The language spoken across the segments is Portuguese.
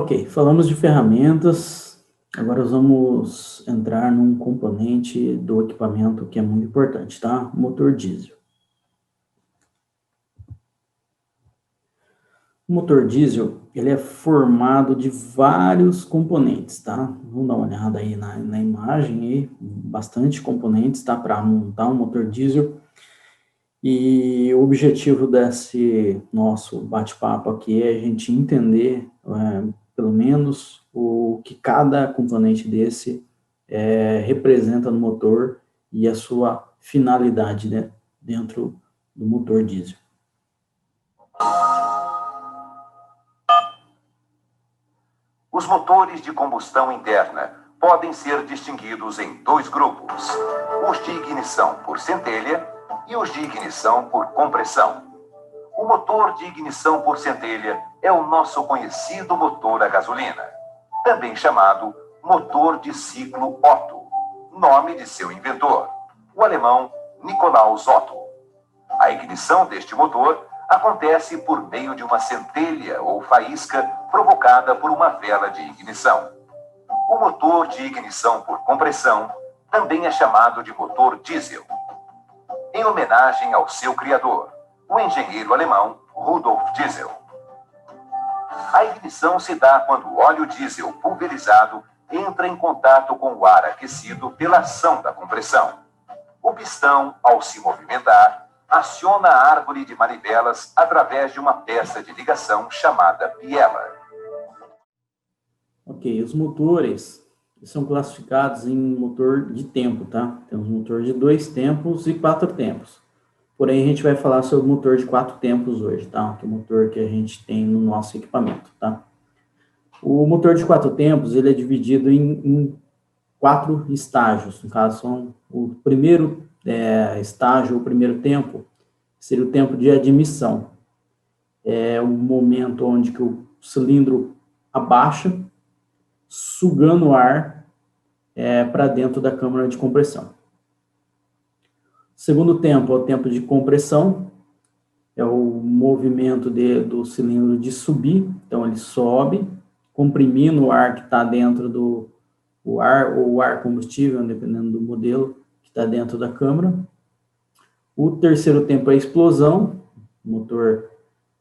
Ok, falamos de ferramentas, agora vamos entrar num componente do equipamento que é muito importante, tá? O motor diesel. O motor diesel, ele é formado de vários componentes, tá? Vamos dar uma olhada aí na imagem, aí, bastante componentes, tá? Para montar um motor diesel. E o objetivo desse nosso bate-papo aqui é a gente entender, pelo menos, o que cada componente desse representa no motor e a sua finalidade, né, dentro do motor diesel. Os motores de combustão interna podem ser distinguidos em dois grupos: os de ignição por centelha e os de ignição por compressão. O motor de ignição por centelha é o nosso conhecido motor a gasolina, também chamado motor de ciclo Otto, nome de seu inventor, o alemão Nikolaus Otto. A ignição deste motor acontece por meio de uma centelha ou faísca provocada por uma vela de ignição. O motor de ignição por compressão também é chamado de motor diesel, em homenagem ao seu criador, o engenheiro alemão Rudolf Diesel. A ignição se dá quando o óleo diesel pulverizado entra em contato com o ar aquecido pela ação da compressão. O pistão, ao se movimentar, aciona a árvore de manivelas através de uma peça de ligação chamada biela. Ok, os motores são classificados em motor de tempo, tá? Temos motor de 2 tempos e 4 tempos. Porém, a gente vai falar sobre o motor de 4 tempos hoje, tá? Que é o motor que a gente tem no nosso equipamento, tá? O motor de 4 tempos, ele é dividido em 4 estágios. No caso, são o primeiro estágio, o primeiro tempo, seria o tempo de admissão. É o momento onde que o cilindro abaixa, sugando o ar para dentro da câmara de compressão. O segundo tempo é o tempo de compressão, é o movimento do cilindro de subir, então ele sobe, comprimindo o ar que está dentro do ar, ou o ar combustível, dependendo do modelo, que está dentro da câmara. O terceiro tempo é a explosão, o motor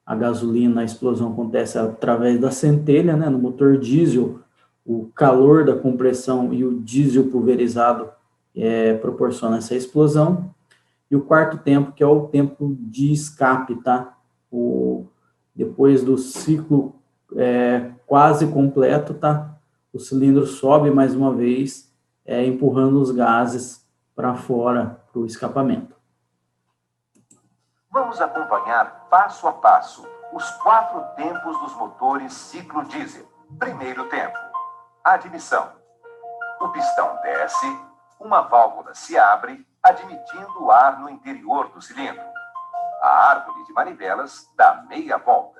a gasolina, a explosão acontece através da centelha, né? No motor diesel, o calor da compressão e o diesel pulverizado proporciona essa explosão. E o quarto tempo, que é o tempo de escape, tá? Depois do ciclo quase completo, tá? O cilindro sobe mais uma vez, empurrando os gases para fora, para o escapamento. Vamos acompanhar passo a passo os 4 tempos dos motores ciclo diesel. Primeiro tempo: admissão. O pistão desce, uma válvula se abre, admitindo o ar no interior do cilindro. A árvore de manivelas dá meia volta.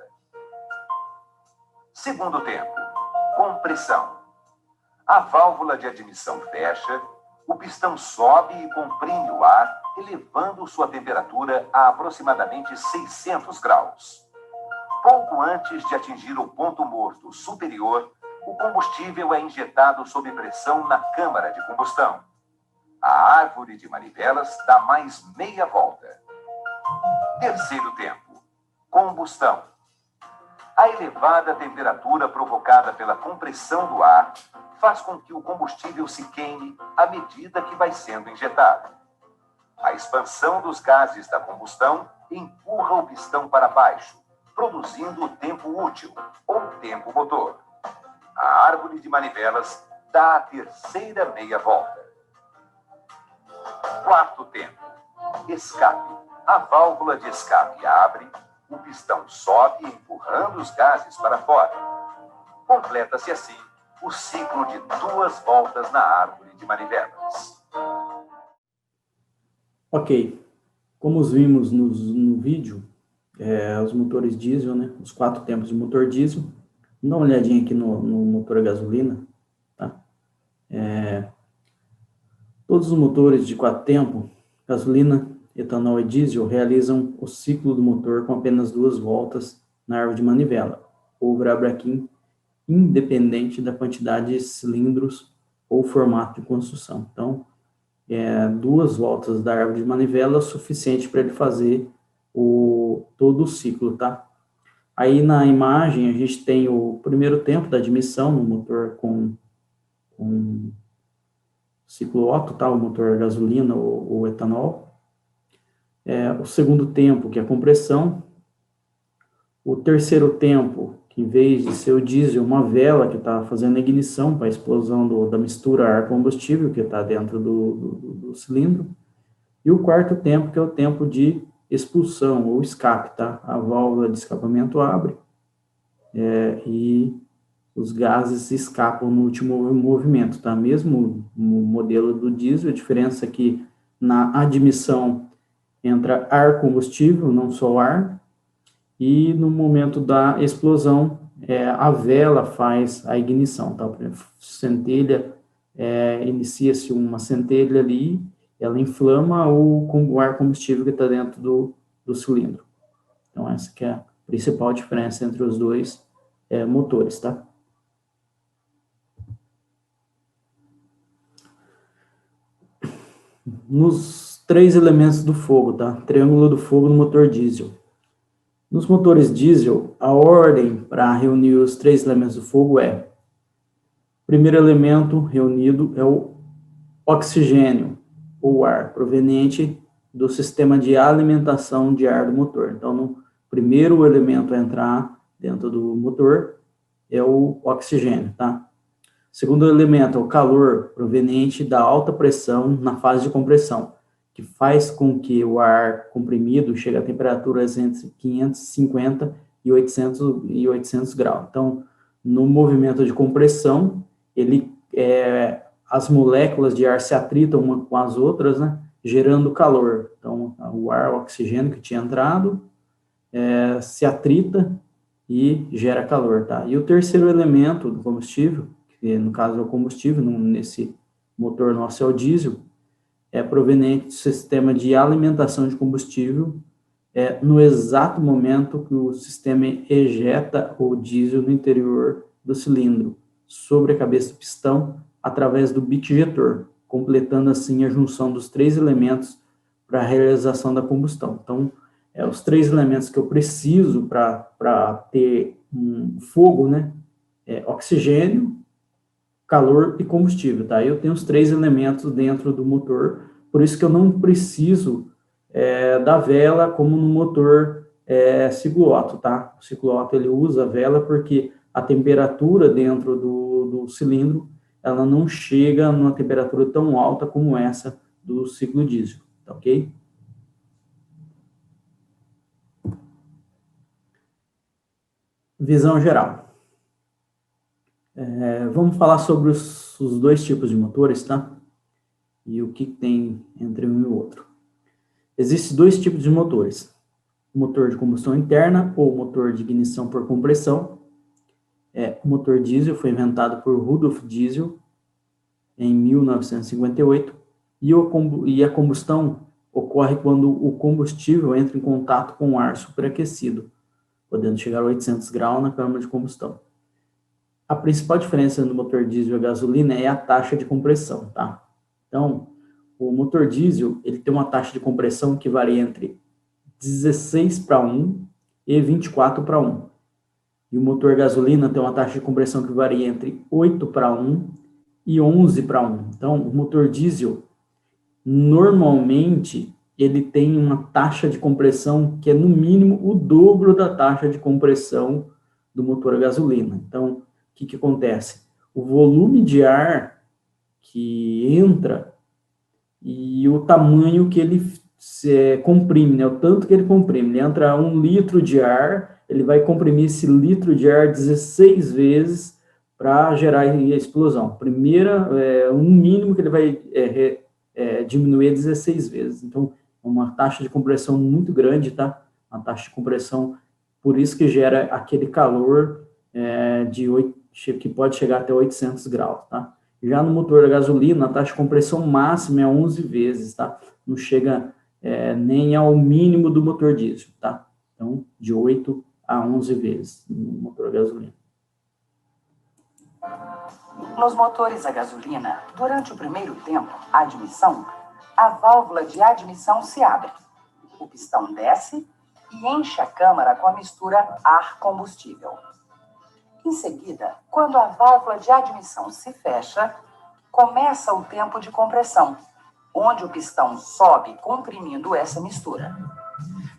Segundo tempo: compressão. A válvula de admissão fecha, o pistão sobe e comprime o ar, elevando sua temperatura a aproximadamente 600 graus. Pouco antes de atingir o ponto morto superior, o combustível é injetado sob pressão na câmara de combustão. A árvore de manivelas dá mais meia volta. Terceiro tempo: combustão. A elevada temperatura provocada pela compressão do ar faz com que o combustível se queime à medida que vai sendo injetado. A expansão dos gases da combustão empurra o pistão para baixo, produzindo o tempo útil, ou tempo motor. A árvore de manivelas dá a terceira meia volta. Quarto tempo: escape. A válvula de escape abre, o pistão sobe empurrando os gases para fora. Completa-se assim o ciclo de 2 voltas na árvore de manivelas. Ok, como vimos no vídeo, os motores diesel, né, os 4 tempos de motor diesel. Dá uma olhadinha aqui no motor a gasolina, tá? Todos os motores de 4 tempos, gasolina, etanol e diesel, realizam o ciclo do motor com apenas 2 voltas na árvore de manivela, ou Brabraquim, independente da quantidade de cilindros ou formato de construção. Então, 2 voltas da árvore de manivela é o suficiente para ele fazer todo o ciclo, tá? Aí na imagem a gente tem o primeiro tempo da admissão no motor com ciclo Otto, tá? O motor a gasolina ou etanol. O segundo tempo, que é a compressão. O terceiro tempo, que em vez de ser o diesel, uma vela que está fazendo a ignição para a explosão da mistura ar-combustível que está dentro do cilindro. E o quarto tempo, que é o tempo de expulsão ou escape, tá? A válvula de escapamento abre e os gases escapam no último movimento, tá? Mesmo no modelo do diesel, a diferença é que na admissão entra ar combustível, não só ar, e no momento da explosão, a vela faz a ignição, tá? Centelha, inicia-se uma centelha ali, ela inflama o ar combustível que está dentro do cilindro. Então, essa que é a principal diferença entre os dois motores, tá? Nos 3 elementos do fogo, tá? Triângulo do fogo no motor diesel. Nos motores diesel, a ordem para reunir os 3 elementos do fogo o primeiro elemento reunido é o oxigênio, ou ar, proveniente do sistema de alimentação de ar do motor. Então, no primeiro elemento a entrar dentro do motor é o oxigênio, tá? Segundo elemento é o calor, proveniente da alta pressão na fase de compressão, que faz com que o ar comprimido chegue a temperaturas entre 550 e 800 graus. Então, no movimento de compressão, as moléculas de ar se atritam uma com as outras, né, gerando calor. Então, o ar, o oxigênio que tinha entrado, se atrita e gera calor, tá? E o terceiro elemento do combustível, que no caso é o combustível, nesse motor nosso é o diesel, é proveniente do sistema de alimentação de combustível, no exato momento que o sistema ejeta o diesel no interior do cilindro, sobre a cabeça do pistão, através do bico injetor, completando assim a junção dos 3 elementos para a realização da combustão. Então, os 3 elementos que eu preciso para ter um fogo, né? Oxigênio, calor e combustível, tá? Eu tenho os 3 elementos dentro do motor, por isso que eu não preciso da vela como no motor ciclo Otto, tá? O ciclo Otto, ele usa a vela porque a temperatura dentro do cilindro, ela não chega numa temperatura tão alta como essa do ciclo diesel, tá ok? Visão geral. Vamos falar sobre os 2 tipos de motores, tá? E o que tem entre um e o outro. Existem 2 tipos de motores. O motor de combustão interna ou motor de ignição por compressão. O motor diesel foi inventado por Rudolf Diesel em 1958 e a combustão ocorre quando o combustível entra em contato com o ar superaquecido, podendo chegar a 800 graus na câmara de combustão. A principal diferença no motor diesel e gasolina é a taxa de compressão, tá? Então, o motor diesel, ele tem uma taxa de compressão que varia entre 16 para 1 e 24 para 1. E o motor gasolina tem uma taxa de compressão que varia entre 8 para 1 e 11 para 1. Então, o motor diesel, normalmente, ele tem uma taxa de compressão que é, no mínimo, o dobro da taxa de compressão do motor a gasolina. Então, o que acontece? O volume de ar que entra e o tamanho que ele comprime, né? O tanto que ele comprime. Ele entra 1 litro de ar, ele vai comprimir esse litro de ar 16 vezes para gerar a explosão. Primeira, um mínimo que ele vai diminuir 16 vezes. Então, é uma taxa de compressão muito grande, tá? Uma taxa de compressão, por isso que gera aquele calor que pode chegar até 800 graus, tá? Já no motor a gasolina, a taxa de compressão máxima é 11 vezes, tá? Não chega nem ao mínimo do motor diesel, tá? Então, de 8 a 11 vezes no motor a gasolina. Nos motores a gasolina, durante o primeiro tempo, a admissão, a válvula de admissão se abre. O pistão desce e enche a câmara com a mistura ar-combustível. Em seguida, quando a válvula de admissão se fecha, começa o tempo de compressão, onde o pistão sobe comprimindo essa mistura.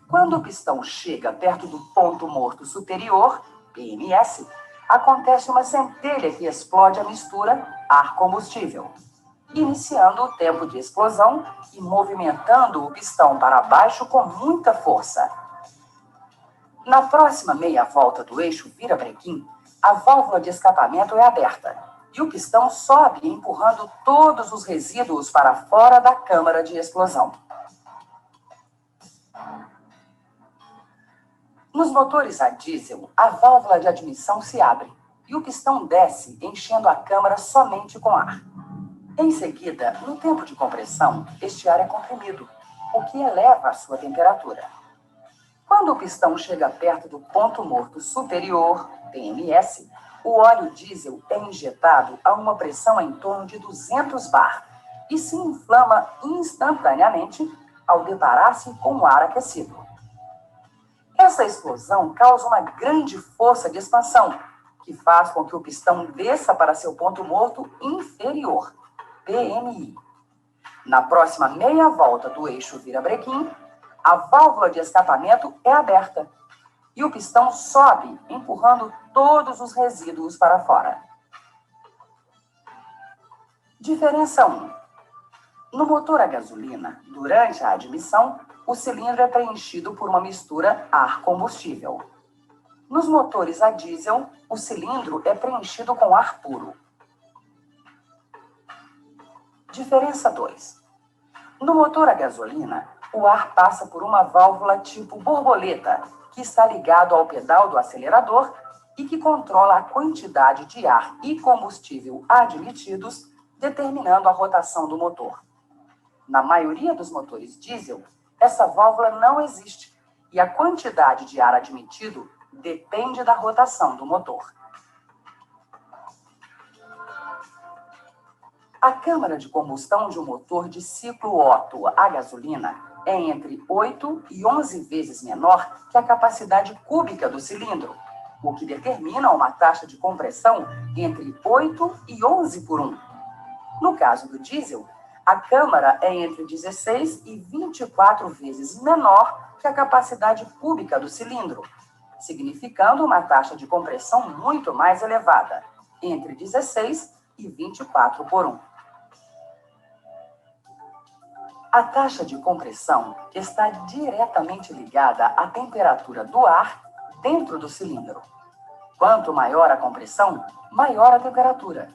Quando o pistão chega perto do ponto morto superior, PMS, acontece uma centelha que explode a mistura ar-combustível, iniciando o tempo de explosão e movimentando o pistão para baixo com muita força. Na próxima meia volta do eixo virabrequim, a válvula de escapamento é aberta e o pistão sobe empurrando todos os resíduos para fora da câmara de explosão. Nos motores a diesel, a válvula de admissão se abre e o pistão desce, enchendo a câmara somente com ar. Em seguida, no tempo de compressão, este ar é comprimido, o que eleva a sua temperatura. Quando o pistão chega perto do ponto morto superior, PMS, o óleo diesel é injetado a uma pressão em torno de 200 bar e se inflama instantaneamente ao deparar-se com o ar aquecido. Essa explosão causa uma grande força de expansão, que faz com que o pistão desça para seu ponto morto inferior, PMI. Na próxima meia volta do eixo virabrequim, a válvula de escapamento é aberta e o pistão sobe, empurrando todos os resíduos para fora. Diferença 1. No motor a gasolina, durante a admissão, o cilindro é preenchido por uma mistura ar-combustível. Nos motores a diesel, o cilindro é preenchido com ar puro. Diferença 2. No motor a gasolina, o ar passa por uma válvula tipo borboleta, que está ligado ao pedal do acelerador e que controla a quantidade de ar e combustível admitidos, determinando a rotação do motor. Na maioria dos motores diesel, essa válvula não existe e a quantidade de ar admitido depende da rotação do motor. A câmara de combustão de um motor de ciclo Otto a gasolina é entre 8 e 11 vezes menor que a capacidade cúbica do cilindro, o que determina uma taxa de compressão entre 8 e 11 por 1. No caso do diesel, a câmara é entre 16 e 24 vezes menor que a capacidade cúbica do cilindro, significando uma taxa de compressão muito mais elevada, entre 16 e 24 por 1. A taxa de compressão está diretamente ligada à temperatura do ar dentro do cilindro. Quanto maior a compressão, maior a temperatura.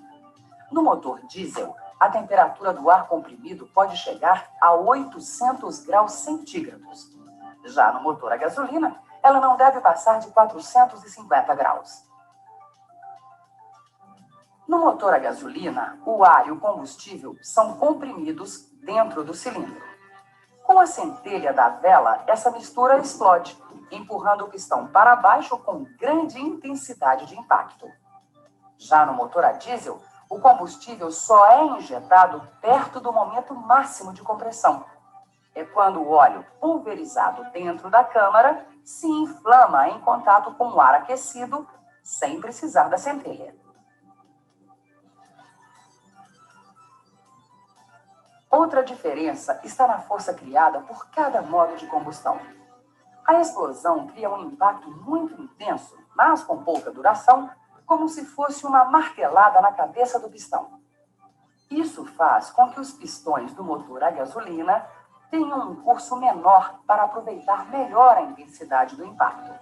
No motor diesel, a temperatura do ar comprimido pode chegar a 800 graus centígrados. Já no motor a gasolina, ela não deve passar de 450 graus. No motor a gasolina, o ar e o combustível são comprimidos dentro do cilindro. Com a centelha da vela, essa mistura explode, empurrando o pistão para baixo com grande intensidade de impacto. Já no motor a diesel, o combustível só é injetado perto do momento máximo de compressão. É quando o óleo pulverizado dentro da câmara se inflama em contato com o ar aquecido, sem precisar da centelha. Outra diferença está na força criada por cada modo de combustão. A explosão cria um impacto muito intenso, mas com pouca duração, como se fosse uma martelada na cabeça do pistão. Isso faz com que os pistões do motor a gasolina tenham um curso menor para aproveitar melhor a intensidade do impacto.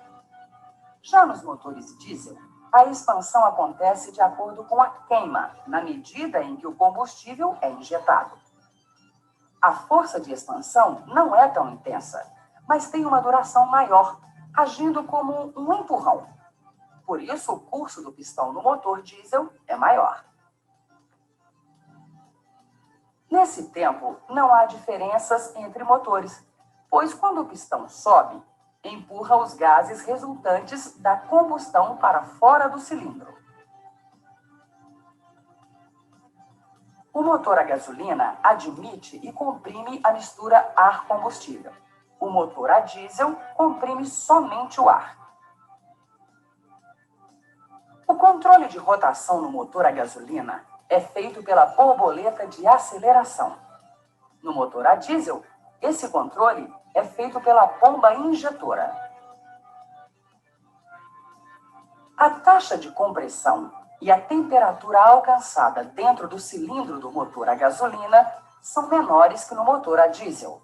Já nos motores diesel, a expansão acontece de acordo com a queima, na medida em que o combustível é injetado. A força de expansão não é tão intensa, mas tem uma duração maior, agindo como um empurrão. Por isso, o curso do pistão no motor diesel é maior. Nesse tempo, não há diferenças entre motores, pois quando o pistão sobe, empurra os gases resultantes da combustão para fora do cilindro. O motor a gasolina admite e comprime a mistura ar-combustível. O motor a diesel comprime somente o ar. O controle de rotação no motor a gasolina é feito pela borboleta de aceleração. No motor a diesel, esse controle é feito pela bomba injetora. A taxa de compressão e a temperatura alcançada dentro do cilindro do motor a gasolina são menores que no motor a diesel.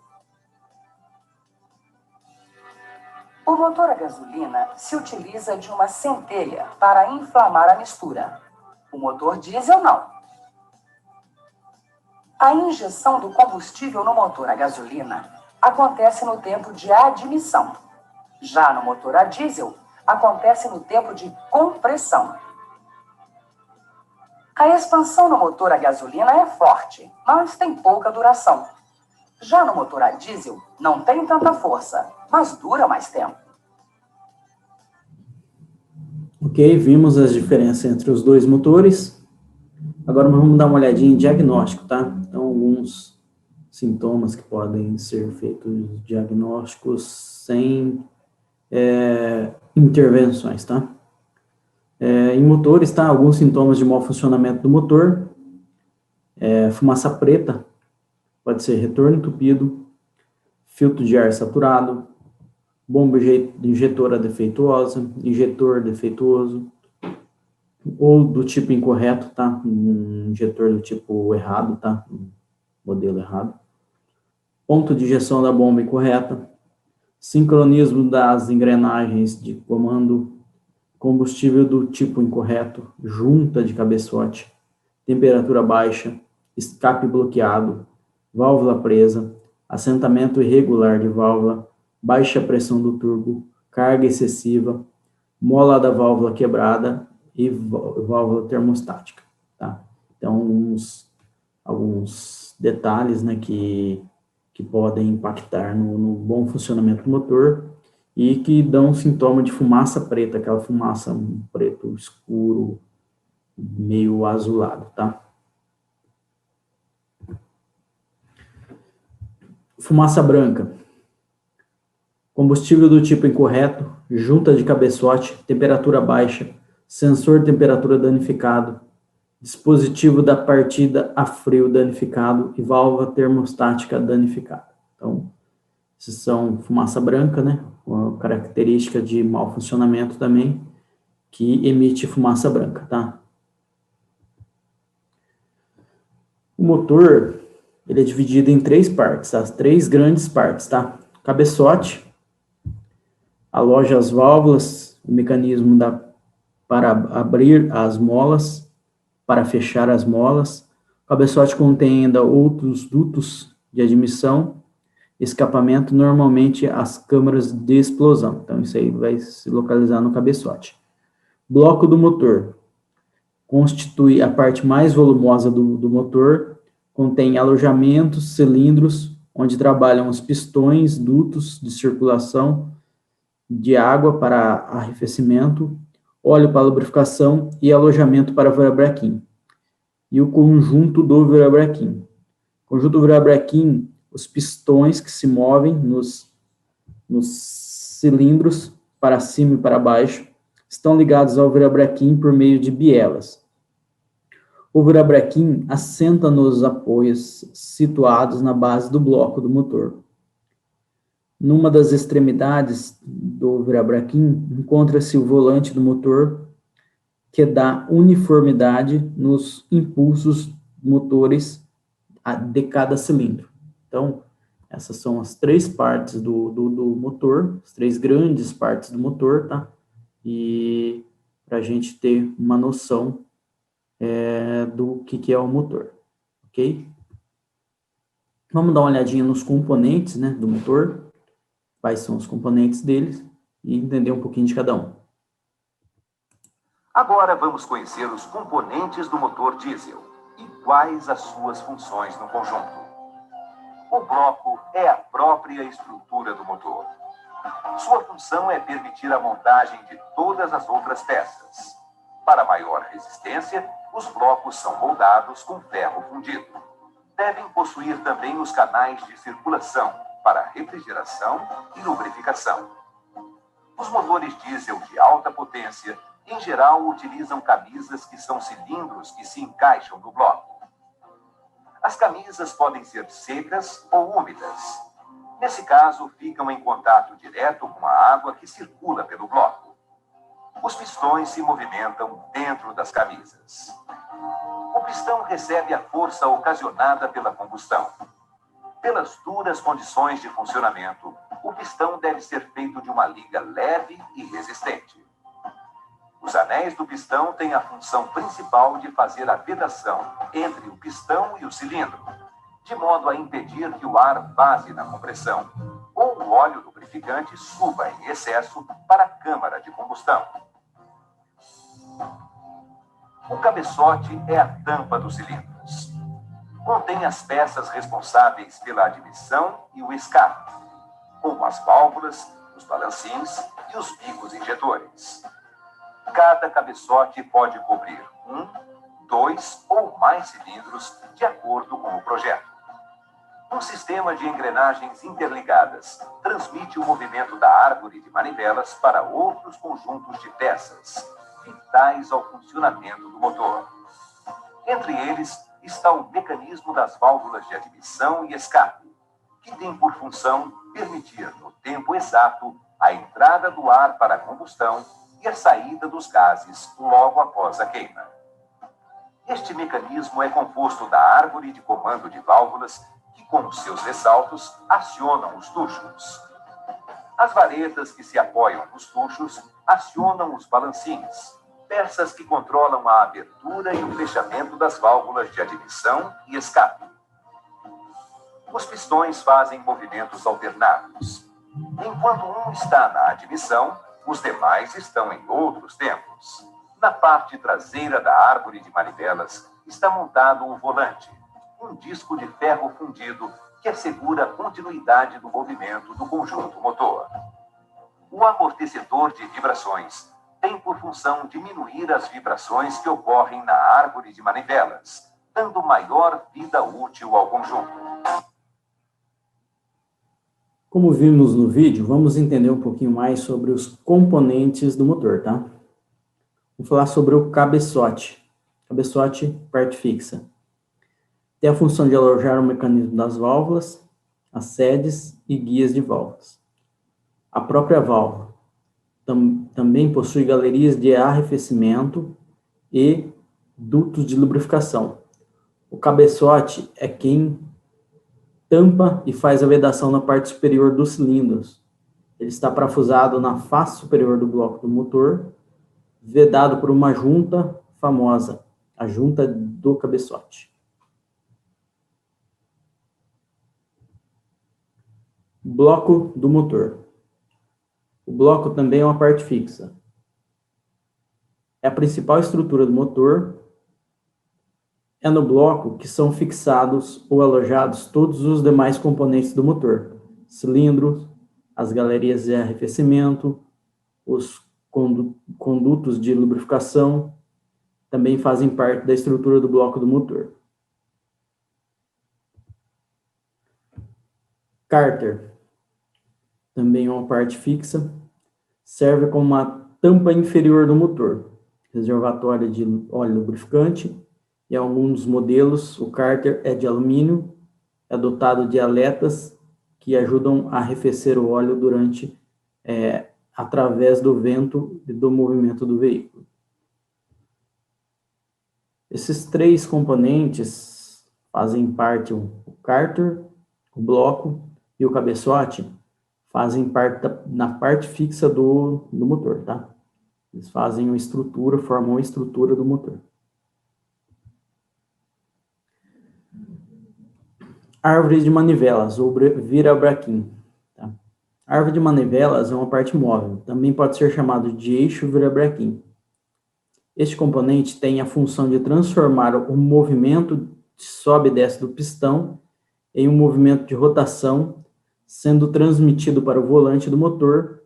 O motor a gasolina se utiliza de uma centelha para inflamar a mistura. O motor diesel não. A injeção do combustível no motor a gasolina acontece no tempo de admissão. Já no motor a diesel, acontece no tempo de compressão. A expansão no motor a gasolina é forte, mas tem pouca duração. Já no motor a diesel, não tem tanta força, mas dura mais tempo. Ok, vimos as diferenças entre os dois motores. Agora vamos dar uma olhadinha em diagnóstico, tá? Então, alguns sintomas que podem ser feitos diagnósticos sem intervenções, tá? Em motores, tá? Alguns sintomas de mau funcionamento do motor. Fumaça preta, pode ser retorno entupido, filtro de ar saturado, bomba injetora defeituosa, injetor defeituoso, ou do tipo incorreto, tá? Um injetor do tipo errado, tá? Um modelo errado. Ponto de injeção da bomba incorreta, sincronismo das engrenagens de comando, combustível do tipo incorreto, junta de cabeçote, temperatura baixa, escape bloqueado, válvula presa, assentamento irregular de válvula, baixa pressão do turbo, carga excessiva, mola da válvula quebrada e válvula termostática, tá? Então, alguns detalhes, né, que podem impactar no bom funcionamento do motor e que dão sintoma de fumaça preta, aquela fumaça preto escuro, meio azulado, tá? Fumaça branca. Combustível do tipo incorreto, junta de cabeçote, temperatura baixa, sensor de temperatura danificado, dispositivo da partida a frio danificado e válvula termostática danificada. Então, esses são fumaça branca, né? Uma característica de mau funcionamento também, que emite fumaça branca, tá? O motor, ele é dividido em três partes, as três grandes partes, tá? Cabeçote, aloja as válvulas, o mecanismo para abrir as molas, para fechar as molas. O cabeçote contém ainda outros dutos de admissão, escapamento, normalmente as câmaras de explosão. Então, isso aí vai se localizar no cabeçote. Bloco do motor. Constitui a parte mais volumosa do motor, contém alojamentos, cilindros, onde trabalham os pistões, dutos de circulação de água para arrefecimento, óleo para lubrificação e alojamento para virabrequim. E o conjunto do virabrequim. Conjunto do virabrequim, os pistões que se movem nos cilindros para cima e para baixo, estão ligados ao virabrequim por meio de bielas. O virabrequim assenta nos apoios situados na base do bloco do motor. Numa das extremidades do virabrequim encontra-se o volante do motor, que dá uniformidade nos impulsos motores de cada cilindro. Então, essas são as três partes do motor, as três grandes partes do motor, tá? E para a gente ter uma noção do que é o motor, ok? Vamos dar uma olhadinha nos componentes, né, do motor, quais são os componentes deles e entender um pouquinho de cada um. Agora vamos conhecer os componentes do motor diesel e quais as suas funções no conjunto. O bloco é a própria estrutura do motor. Sua função é permitir a montagem de todas as outras peças. Para maior resistência, Os blocos são moldados com ferro fundido. Devem possuir também os canais de circulação para refrigeração e lubrificação. Os motores diesel de alta potência, em geral, utilizam camisas que são cilindros que se encaixam no bloco. As camisas podem ser secas ou úmidas. Nesse caso, ficam em contato direto com a água que circula pelo bloco. Os pistões se movimentam dentro das camisas. O pistão recebe a força ocasionada pela combustão. Pelas duras condições de funcionamento, o pistão deve ser feito de uma liga leve e resistente. Os anéis do pistão têm a função principal de fazer a vedação entre o pistão e o cilindro, de modo a impedir que o ar vaze na compressão ou o óleo lubrificante suba em excesso para a câmara de combustão. O cabeçote é a tampa dos cilindros. Contém as peças responsáveis pela admissão e o escape, como as válvulas, os balancins e os bicos injetores. Cada cabeçote pode cobrir 1, 2 ou mais cilindros, de acordo com o projeto. Um sistema de engrenagens interligadas transmite o movimento da árvore de manivelas para outros conjuntos de peças, vitais ao funcionamento do motor. Entre eles está o mecanismo das válvulas de admissão e escape, que tem por função permitir, no tempo exato, a entrada do ar para a combustão e a saída dos gases logo após a queima. Este mecanismo é composto da árvore de comando de válvulas que, com seus ressaltos, acionam os tuchos. As varetas que se apoiam nos tuchos acionam os balancins, peças que controlam a abertura e o fechamento das válvulas de admissão e escape. Os pistões fazem movimentos alternados. Enquanto um está na admissão, os demais estão em outros tempos. Na parte traseira da árvore de manivelas está montado o volante, um disco de ferro fundido que assegura a continuidade do movimento do conjunto motor. O amortecedor de vibrações tem por função diminuir as vibrações que ocorrem na árvore de manivelas, dando maior vida útil ao conjunto. Como vimos no vídeo, vamos entender um pouquinho mais sobre os componentes do motor, tá? Vamos falar sobre o cabeçote. Cabeçote, parte fixa. Tem a função de alojar o mecanismo das válvulas, as sedes e guias de válvulas. A própria válvula também possui galerias de arrefecimento e dutos de lubrificação. O cabeçote é quem tampa e faz a vedação na parte superior dos cilindros. Ele está parafusado na face superior do bloco do motor, vedado por uma junta famosa, a junta do cabeçote. Bloco do motor. O bloco também é uma parte fixa. É a principal estrutura do motor. É no bloco que são fixados ou alojados todos os demais componentes do motor. Cilindros, as galerias de arrefecimento, os condutos de lubrificação, também fazem parte da estrutura do bloco do motor. Cárter, também é uma parte fixa, serve como uma tampa inferior do motor, reservatório de óleo lubrificante. Em alguns modelos, o cárter é de alumínio, é dotado de aletas que ajudam a arrefecer o óleo através do vento e do movimento do veículo. Esses três componentes fazem parte, o cárter, o bloco e o cabeçote, fazem parte na parte fixa do motor, tá? Eles fazem uma estrutura, formam a estrutura do motor. Árvore de manivelas, ou virabraquim. Tá? A árvore de manivelas é uma parte móvel, também pode ser chamado de eixo virabraquim. Este componente tem a função de transformar o movimento de sobe e desce do pistão em um movimento de rotação, sendo transmitido para o volante do motor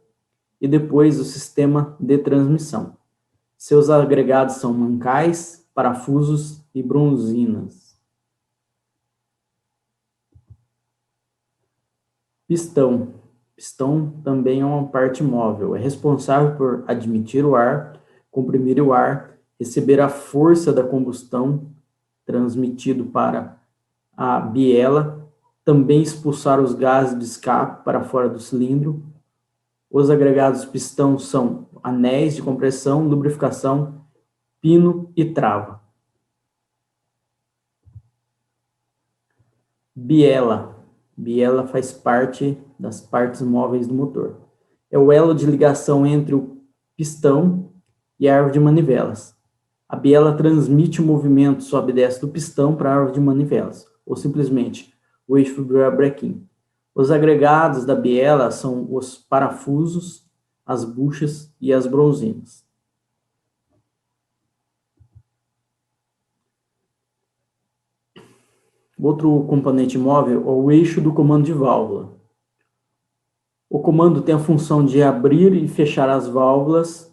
e depois o sistema de transmissão. Seus agregados são mancais, parafusos e bronzinas. Pistão. Pistão também é uma parte móvel. É responsável por admitir o ar, comprimir o ar, receber a força da combustão transmitido para a biela, também expulsar os gases de escape para fora do cilindro. Os agregados pistão são anéis de compressão, lubrificação, pino e trava. Biela. Biela faz parte das partes móveis do motor. É o elo de ligação entre o pistão e a árvore de manivelas. A biela transmite o movimento sobe e desce do pistão para a árvore de manivelas, ou simplesmente o eixo virabrequim. Os agregados da biela são os parafusos, as buchas e as bronzinas. Outro componente móvel é o eixo do comando de válvula. O comando tem a função de abrir e fechar as válvulas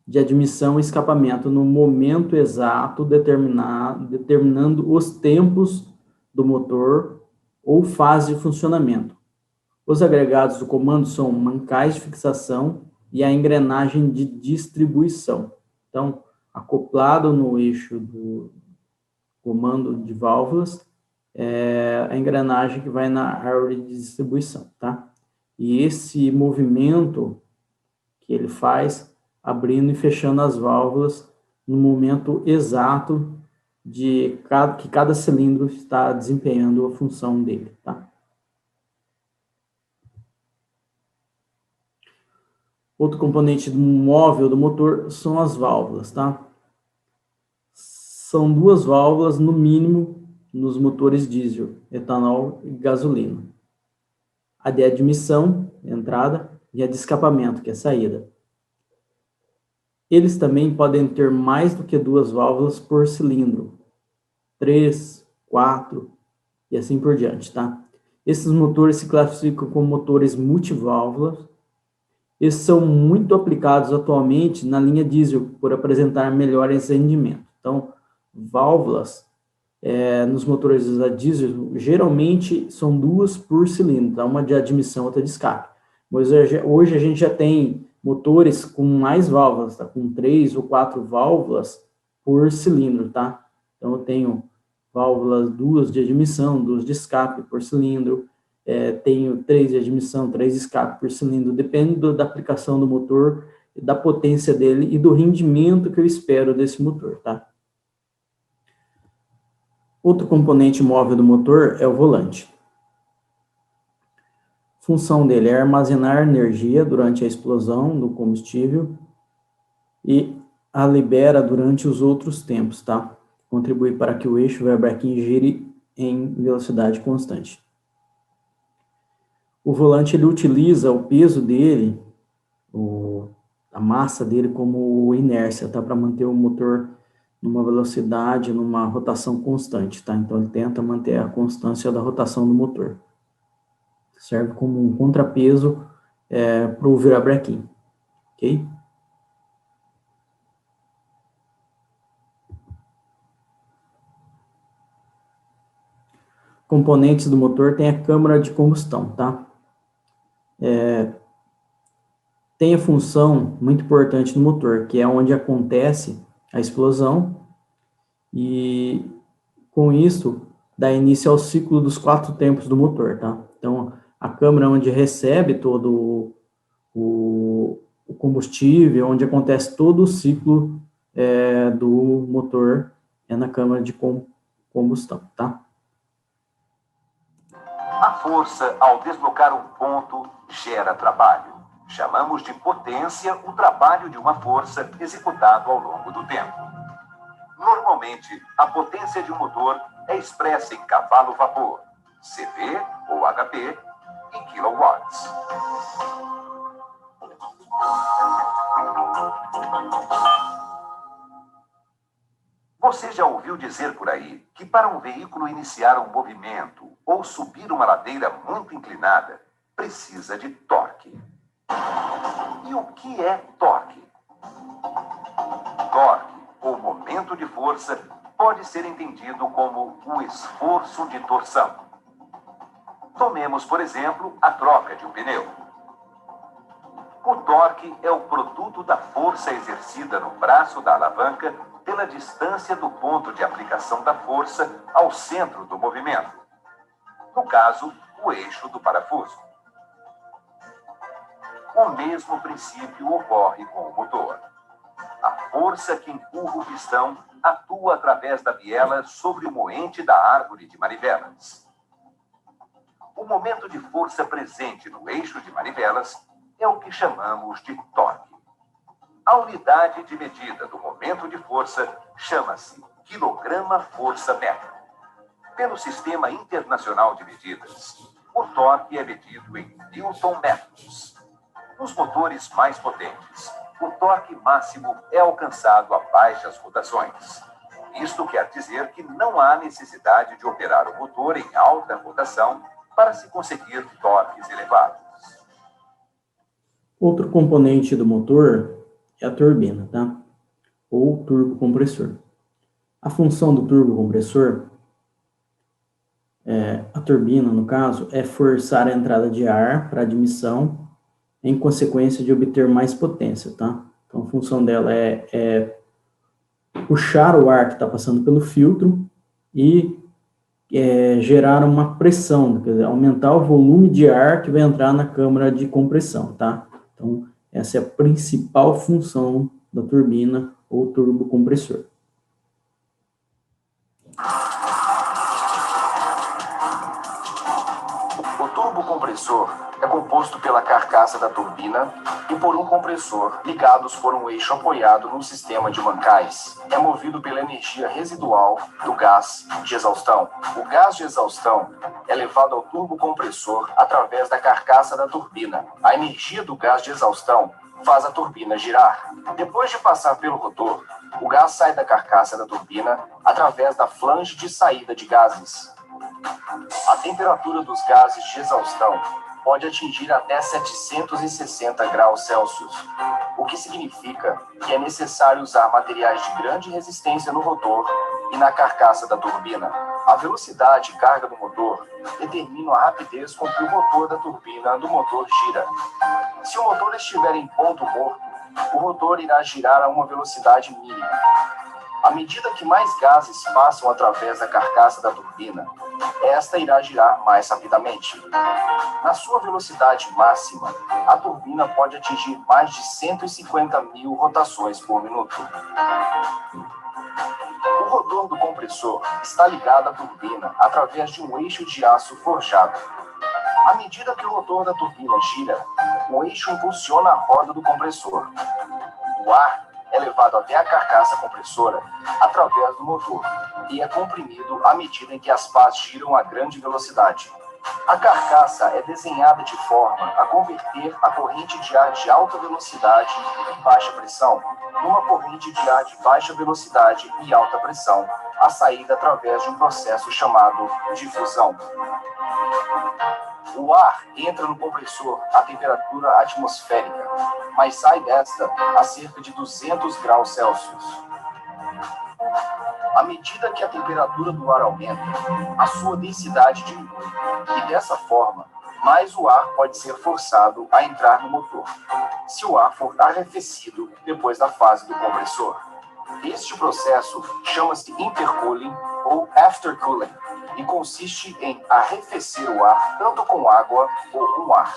de admissão e escapamento no momento exato, determinando os tempos do motor ou fase de funcionamento. Os agregados do comando são mancais de fixação e a engrenagem de distribuição. Então, acoplado no eixo do comando de válvulas, é a engrenagem que vai na árvore de distribuição, tá? E esse movimento que ele faz, abrindo e fechando as válvulas no momento exato que cada cilindro está desempenhando a função dele, tá? Outro componente móvel do motor são as válvulas, tá? São duas válvulas, no mínimo, nos motores diesel, etanol e gasolina. A de admissão, entrada, e a de escapamento, que é saída. Eles também podem ter mais do que duas válvulas por cilindro. 3, 4 e assim por diante, tá? Esses motores se classificam como motores multiválvulas. Eles são muito aplicados atualmente na linha diesel por apresentar melhores rendimentos. Então, válvulas nos motores a diesel geralmente são duas por cilindro, tá? Uma de admissão, outra de escape. Mas hoje a gente já tem motores com mais válvulas, tá? Com 3 ou 4 válvulas por cilindro, tá? Então eu tenho válvulas, 2 de admissão, 2 de escape por cilindro, tenho 3 de admissão, 3 de escape por cilindro, depende da aplicação do motor, da potência dele e do rendimento que eu espero desse motor, tá? Outro componente móvel do motor é o volante. A função dele é armazenar energia durante a explosão do combustível e a libera durante os outros tempos, tá? Contribui para que o eixo virabrequim gire em velocidade constante. O volante, ele utiliza o peso dele, a massa dele como inércia, tá? Para manter o motor numa velocidade, numa rotação constante, tá? Então, ele tenta manter a constância da rotação do motor. Serve como um contrapeso para o virabrequim, ok? Componentes do motor tem a câmara de combustão, tá? Tem a função muito importante no motor, que é onde acontece a explosão e, com isso, dá início ao ciclo dos 4 tempos do motor, tá? Então, a câmara é onde recebe todo o combustível, onde acontece todo o ciclo do motor, na câmara de combustão, tá? A força, ao deslocar um ponto, gera trabalho. Chamamos de potência o trabalho de uma força executado ao longo do tempo. Normalmente, a potência de um motor é expressa em cavalo-vapor, CV ou HP, em kilowatts. Você já ouviu dizer por aí que para um veículo iniciar um movimento ou subir uma ladeira muito inclinada, precisa de torque. E o que é torque? Torque, ou momento de força, pode ser entendido como o esforço de torção. Tomemos, por exemplo, a troca de um pneu. O torque é o produto da força exercida no braço da alavanca pela distância do ponto de aplicação da força ao centro do movimento. No caso, o eixo do parafuso. O mesmo princípio ocorre com o motor. A força que empurra o pistão atua através da biela sobre o moente da árvore de manivelas. O momento de força presente no eixo de manivelas é o que chamamos de torque. A unidade de medida do momento de força chama-se quilograma-força-metro. Pelo Sistema Internacional de Medidas, o torque é medido em newton-metros. Nos motores mais potentes, o torque máximo é alcançado a baixas rotações. Isto quer dizer que não há necessidade de operar o motor em alta rotação para se conseguir torques elevados. Outro componente do motor é a turbina, tá? Ou turbocompressor. A função do turbocompressor, a turbina, no caso, é forçar a entrada de ar para admissão em consequência de obter mais potência, tá? Então, a função dela é puxar o ar que está passando pelo filtro e gerar uma pressão, quer dizer, aumentar o volume de ar que vai entrar na câmara de compressão, tá? Então, essa é a principal função da turbina ou turbocompressor. O turbocompressor é composto pela carcaça da turbina e por um compressor ligados por um eixo apoiado num sistema de mancais. É movido pela energia residual do gás de exaustão. O gás de exaustão é levado ao turbocompressor através da carcaça da turbina. A energia do gás de exaustão faz a turbina girar. Depois de passar pelo rotor, o gás sai da carcaça da turbina através da flange de saída de gases. A temperatura dos gases de exaustão pode atingir até 760 graus Celsius, o que significa que é necessário usar materiais de grande resistência no rotor e na carcaça da turbina. A velocidade e carga do motor determinam a rapidez com que o rotor da turbina do motor gira. Se o motor estiver em ponto morto, o rotor irá girar a uma velocidade mínima. À medida que mais gases passam através da carcaça da turbina, esta irá girar mais rapidamente. Na sua velocidade máxima, a turbina pode atingir mais de 150.000 rotações por minuto. O rotor do compressor está ligado à turbina através de um eixo de aço forjado. À medida que o rotor da turbina gira, o eixo impulsiona a roda do compressor. O ar é levado até a carcaça compressora através do motor e é comprimido à medida em que as pás giram a grande velocidade. A carcaça é desenhada de forma a converter a corrente de ar de alta velocidade e baixa pressão numa corrente de ar de baixa velocidade e alta pressão, a saída através de um processo chamado difusão. O ar entra no compressor a temperatura atmosférica, mas sai desta a cerca de 200 graus Celsius. À medida que a temperatura do ar aumenta, a sua densidade diminui, e dessa forma, mais o ar pode ser forçado a entrar no motor, se o ar for arrefecido depois da fase do compressor. Este processo chama-se intercooling ou aftercooling e consiste em arrefecer o ar tanto com água ou com ar.